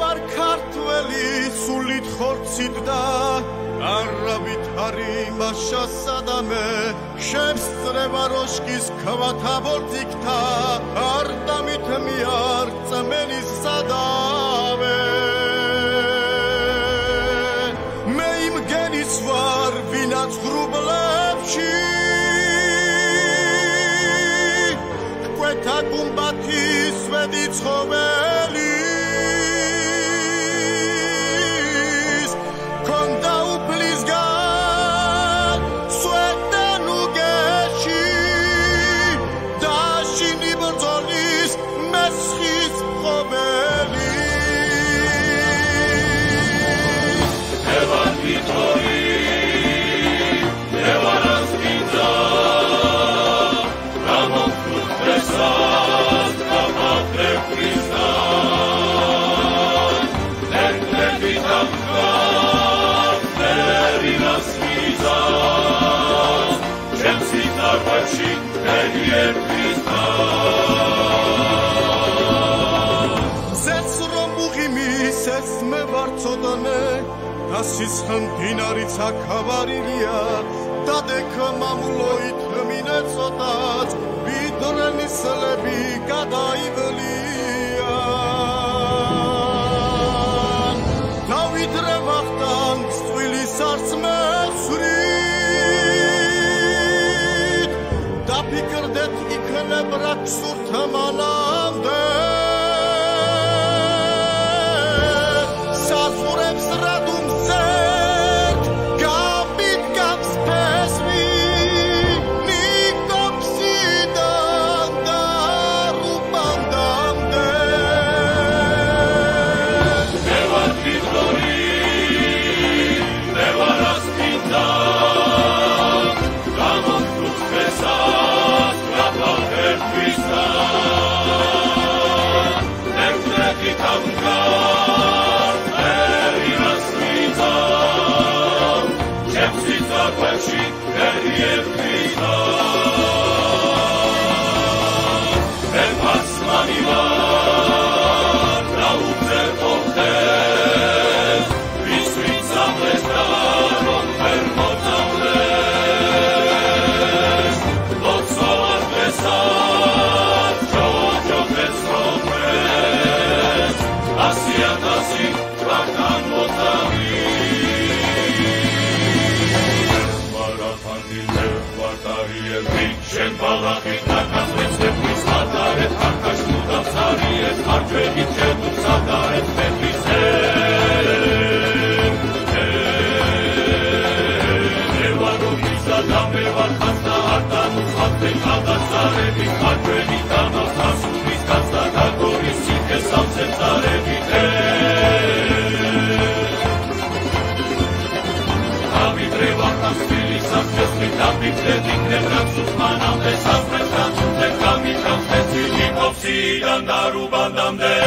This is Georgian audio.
ვარ ქართველი სულით ხორცით და არავით არი მაშა სადამე შებს წრება როშკის ქვათა ბორციქთა არ დამით მიარ წმენის სადამე მე იმგენის ვარ ვინაც ღრუბლებში კვეთა გუმბათის ვედი ცხოველი სისხლ მდინარიც აქავარილია დადექ მამულოით მინეწოდაც ვიდრენის ლები გადაივლიან დავიდრე ვახტანგს წვილის არც მესვრით დაფიქრდეთ იქნებ რა გსურთ მანამდე საზურებს რადუმ Daru bandam de